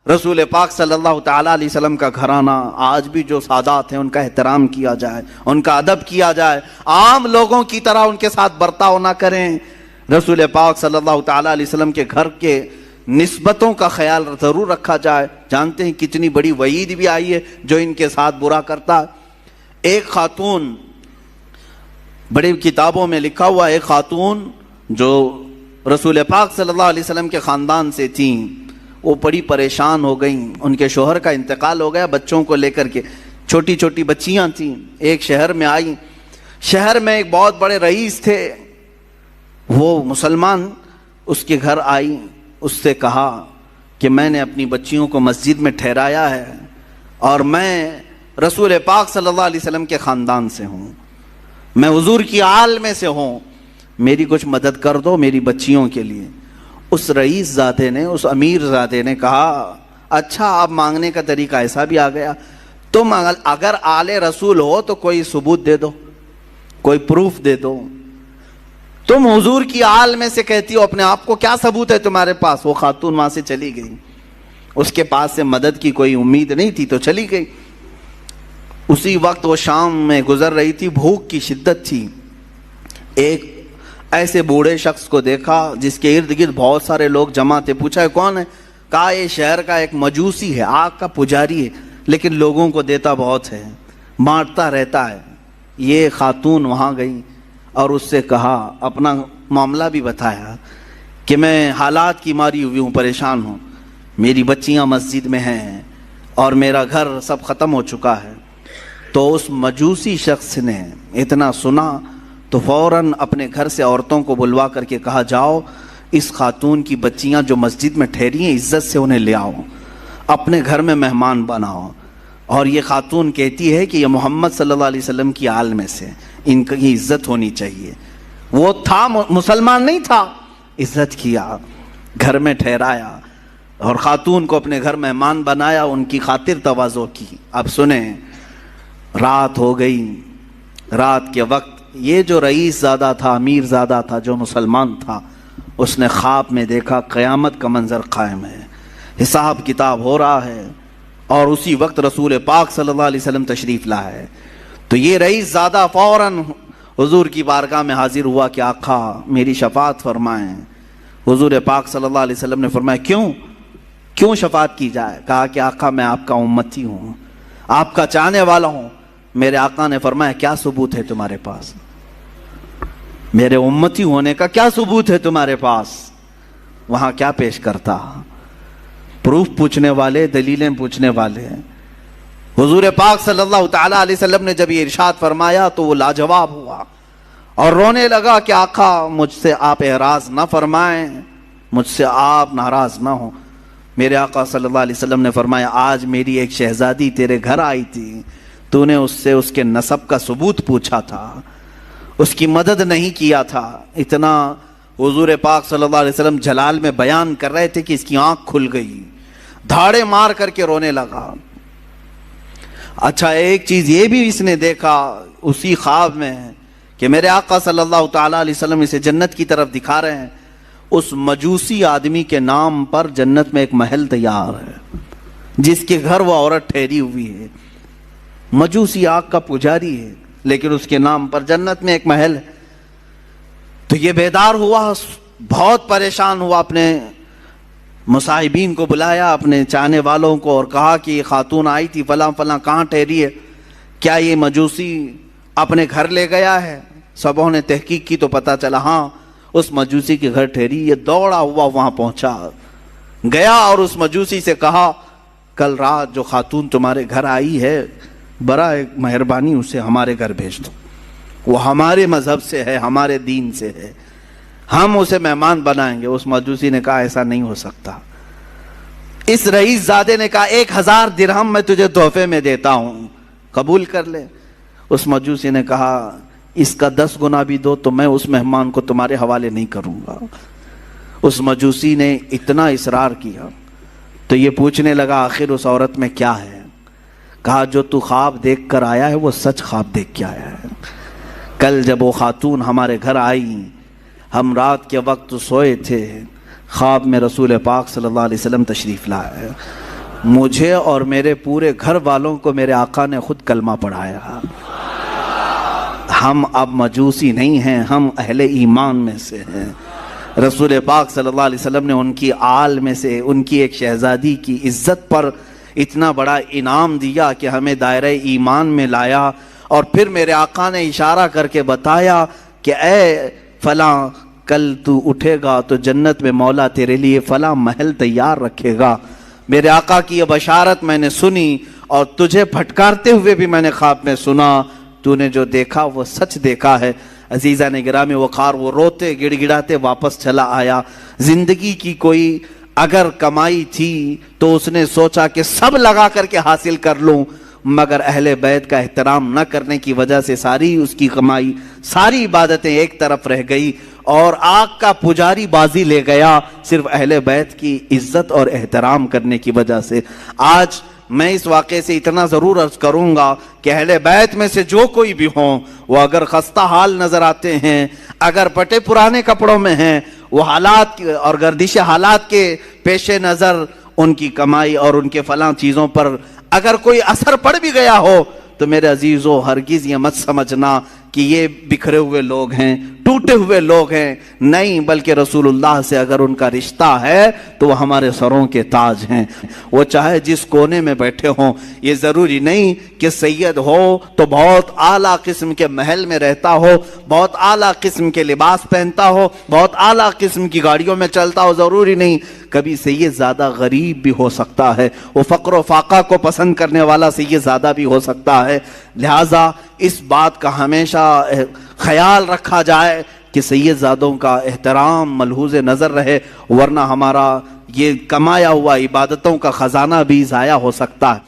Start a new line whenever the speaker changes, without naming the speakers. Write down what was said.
رسول پاک صلی اللہ تعالیٰ علیہ وسلم کا گھرانہ، آج بھی جو سادات ہیں ان کا احترام کیا جائے، ان کا ادب کیا جائے، عام لوگوں کی طرح ان کے ساتھ برتاؤ نہ کریں۔ رسول پاک صلی اللہ تعالیٰ علیہ وسلم کے گھر کے نسبتوں کا خیال ضرور رکھا جائے۔ جانتے ہیں کتنی بڑی وعید بھی آئی ہے جو ان کے ساتھ برا کرتا ہے۔ ایک خاتون، بڑی کتابوں میں لکھا ہوا، ایک خاتون جو رسول پاک صلی اللہ علیہ وسلم کے خاندان سے تھیں، وہ بڑی پریشان ہو گئیں، ان کے شوہر کا انتقال ہو گیا، بچوں کو لے کر کے، چھوٹی چھوٹی بچیاں تھیں، ایک شہر میں آئیں۔ شہر میں ایک بہت بڑے رئیس تھے، وہ مسلمان، اس کے گھر آئی، اس سے کہا کہ میں نے اپنی بچیوں کو مسجد میں ٹھہرایا ہے اور میں رسول پاک صلی اللہ علیہ وسلم کے خاندان سے ہوں، میں حضور کی آل میں سے ہوں، میری کچھ مدد کر دو میری بچیوں کے لیے۔ اس رئیس زادے نے، اس امیر زادے نے کہا اچھا، آپ مانگنے کا طریقہ ایسا بھی آ گیا، تم اگر آل رسول ہو تو کوئی ثبوت دے دو، کوئی پروف دے دو، تم حضور کی آل میں سے کہتی ہو، اپنے آپ کو کیا ثبوت ہے تمہارے پاس؟ وہ خاتون وہاں سے چلی گئی، اس کے پاس سے مدد کی کوئی امید نہیں تھی تو چلی گئی۔ اسی وقت وہ شام میں گزر رہی تھی، بھوک کی شدت تھی، ایک ایسے بوڑھے شخص کو دیکھا جس کے ارد گرد بہت سارے لوگ جمع تھے۔ پوچھا کون ہے؟ کہا یہ شہر کا ایک مجوسی ہے، آگ کا پجاری ہے، لیکن لوگوں کو دیتا بہت ہے، بانٹتا رہتا ہے۔ یہ خاتون وہاں گئی اور اس سے کہا، اپنا معاملہ بھی بتایا کہ میں حالات کی ماری ہوئی ہوں، پریشان ہوں، میری بچیاں مسجد میں ہیں اور میرا گھر سب ختم ہو چکا ہے۔ تو اس مجوسی شخص نے اتنا سنا تو فوراً اپنے گھر سے عورتوں کو بلوا کر کے کہا، جاؤ اس خاتون کی بچیاں جو مسجد میں ٹھہری ہیں عزت سے انہیں لے آؤ، اپنے گھر میں مہمان بناؤ، اور یہ خاتون کہتی ہے کہ یہ محمد صلی اللہ علیہ وسلم کی آل میں سے، ان کی عزت ہونی چاہیے۔ وہ تھا مسلمان نہیں تھا، عزت کیا، گھر میں ٹھہرایا اور خاتون کو اپنے گھر مہمان بنایا، ان کی خاطر تواضع کی۔ اب سنیں، رات ہو گئی، رات کے وقت یہ جو رئیس زادہ تھا، امیر زادہ تھا، جو مسلمان تھا، اس نے خواب میں دیکھا قیامت کا منظر قائم ہے، حساب کتاب ہو رہا ہے، اور اسی وقت رسول پاک صلی اللہ علیہ وسلم تشریف لایا ہے۔ تو یہ رئیس زادہ فوراً حضور کی بارگاہ میں حاضر ہوا کہ آقا میری شفاعت فرمائیں۔ حضور پاک صلی اللہ علیہ وسلم نے فرمایا کیوں شفاعت کی جائے؟ کہا کہ آقا میں آپ کا امتی ہوں، آپ کا چاہنے والا ہوں۔ میرے آقا نے فرمایا کیا ثبوت ہے تمہارے پاس؟ میرے امتی ہونے کا کیا ثبوت ہے تمہارے پاس؟ وہاں کیا پیش کرتا؟ پروف پوچھنے والے، دلیلیں پوچھنے والے۔ حضور پاک صلی اللہ تعالیٰ علیہ وسلم نے جب یہ ارشاد فرمایا تو وہ لاجواب ہوا اور رونے لگا کہ آقا مجھ سے آپ اعراض نہ فرمائیں، مجھ سے آپ ناراض نہ ہوں۔ میرے آقا صلی اللہ علیہ وسلم نے فرمایا آج میری ایک شہزادی تیرے گھر آئی تھی، تو نے اس سے اس کے نسب کا ثبوت پوچھا تھا، اس کی مدد نہیں کیا تھا۔ اتنا حضور پاک صلی اللہ علیہ وسلم جلال میں بیان کر رہے تھے کہ اس کی آنکھ کھل گئی، دھاڑے مار کر کے رونے لگا۔ اچھا ایک چیز یہ بھی اس نے دیکھا اسی خواب میں کہ میرے آقا صلی اللہ تعالیٰ علیہ وسلم اسے جنت کی طرف دکھا رہے ہیں، اس مجوسی آدمی کے نام پر جنت میں ایک محل تیار ہے، جس کے گھر وہ عورت ٹھہری ہوئی ہے، مجوسی آگ کا پجاری ہے، لیکن اس کے نام پر جنت میں ایک محل ہے۔ تو یہ بیدار ہوا، بہت پریشان ہوا، اپنے مصاحبین کو بلایا، اپنے چاہنے والوں کو، اور کہا کہ یہ خاتون آئی تھی فلاں فلاں، کہاں ٹھہری ہے؟ کیا یہ مجوسی اپنے گھر لے گیا ہے؟ سبوں نے تحقیق کی تو پتہ چلا ہاں اس مجوسی کے گھر ٹھہری۔ یہ دوڑا ہوا وہاں پہنچا، گیا اور اس مجوسی سے کہا کل رات جو خاتون تمہارے گھر آئی ہے برائے مہربانی اسے ہمارے گھر بھیج دو، وہ ہمارے مذہب سے ہے، ہمارے دین سے ہے، ہم اسے مہمان بنائیں گے۔ اس مجوسی نے کہا ایسا نہیں ہو سکتا۔ اس رئیس زادے نے کہا 1000 درہم میں تجھے تحفے میں دیتا ہوں، قبول کر لے۔ اس مجوسی نے کہا اس کا 10 گنا بھی دو تو میں اس مہمان کو تمہارے حوالے نہیں کروں گا۔ اس مجوسی نے اتنا اصرار کیا تو یہ پوچھنے لگا آخر اس عورت میں کیا ہے؟ کہا جو تو خواب دیکھ کر آیا ہے وہ سچ خواب دیکھ کے آیا ہے۔ کل جب وہ خاتون ہمارے گھر آئی، ہم رات کے وقت سوئے تھے، خواب میں رسول پاک صلی اللہ علیہ وسلم تشریف لائے مجھے اور میرے پورے گھر والوں کو میرے آقا نے خود کلمہ پڑھایا. ہم اب مجوسی نہیں ہیں، ہم اہل ایمان میں سے ہیں. رسول پاک صلی اللہ علیہ وسلم نے ان کی آل میں سے ان کی ایک شہزادی کی عزت پر اتنا بڑا انعام دیا کہ ہمیں دائرہ ایمان میں لایا. اور پھر میرے آقا نے اشارہ کر کے بتایا کہ اے فلاں، کل تو اٹھے گا تو جنت میں مولا تیرے لیے فلاں محل تیار رکھے گا. میرے آقا کی یہ بشارت میں نے سنی اور تجھے پھٹکارتے ہوئے بھی میں نے خواب میں سنا. تو نے جو دیکھا وہ سچ دیکھا ہے. عزیزہ نے گرامی وقار، وہ روتے گڑ گڑاتے واپس چلا آیا. زندگی کی کوئی اگر کمائی تھی تو اس نے سوچا کہ سب لگا کر کے حاصل کر لوں، مگر اہل بیت کا احترام نہ کرنے کی وجہ سے ساری اس کی کمائی، ساری عبادتیں ایک طرف رہ گئی اور آگ کا پجاری بازی لے گیا صرف اہل بیت کی عزت اور احترام کرنے کی وجہ سے. آج میں اس واقعے سے اتنا ضرور عرض کروں گا کہ اہل بیت میں سے جو کوئی بھی ہوں، وہ اگر خستہ حال نظر آتے ہیں، اگر پٹے پرانے کپڑوں میں ہیں، وہ حالات اور گردش حالات کے پیش نظر ان کی کمائی اور ان کے فلاں چیزوں پر اگر کوئی اثر پڑ بھی گیا ہو تو میرے عزیزو ہرگز یہ مت سمجھنا کہ یہ بکھرے ہوئے لوگ ہیں، ٹوٹے ہوئے لوگ ہیں. نہیں، بلکہ رسول اللہ سے اگر ان کا رشتہ ہے تو وہ ہمارے سروں کے تاج ہیں. وہ چاہے جس کونے میں بیٹھے ہوں، یہ ضروری نہیں کہ سید ہو تو بہت اعلیٰ قسم کے محل میں رہتا ہو، بہت اعلیٰ قسم کے لباس پہنتا ہو، بہت اعلیٰ قسم کی گاڑیوں میں چلتا ہو. ضروری نہیں. کبھی سید زیادہ غریب بھی ہو سکتا ہے، وہ فقر و فاقہ کو پسند کرنے والا سید زیادہ بھی ہو سکتا ہے. لہٰذا اس بات کا ہمیشہ خیال رکھا جائے کہ سید زادوں کا احترام ملحوظ نظر رہے، ورنہ ہمارا یہ کمایا ہوا عبادتوں کا خزانہ بھی ضائع ہو سکتا ہے.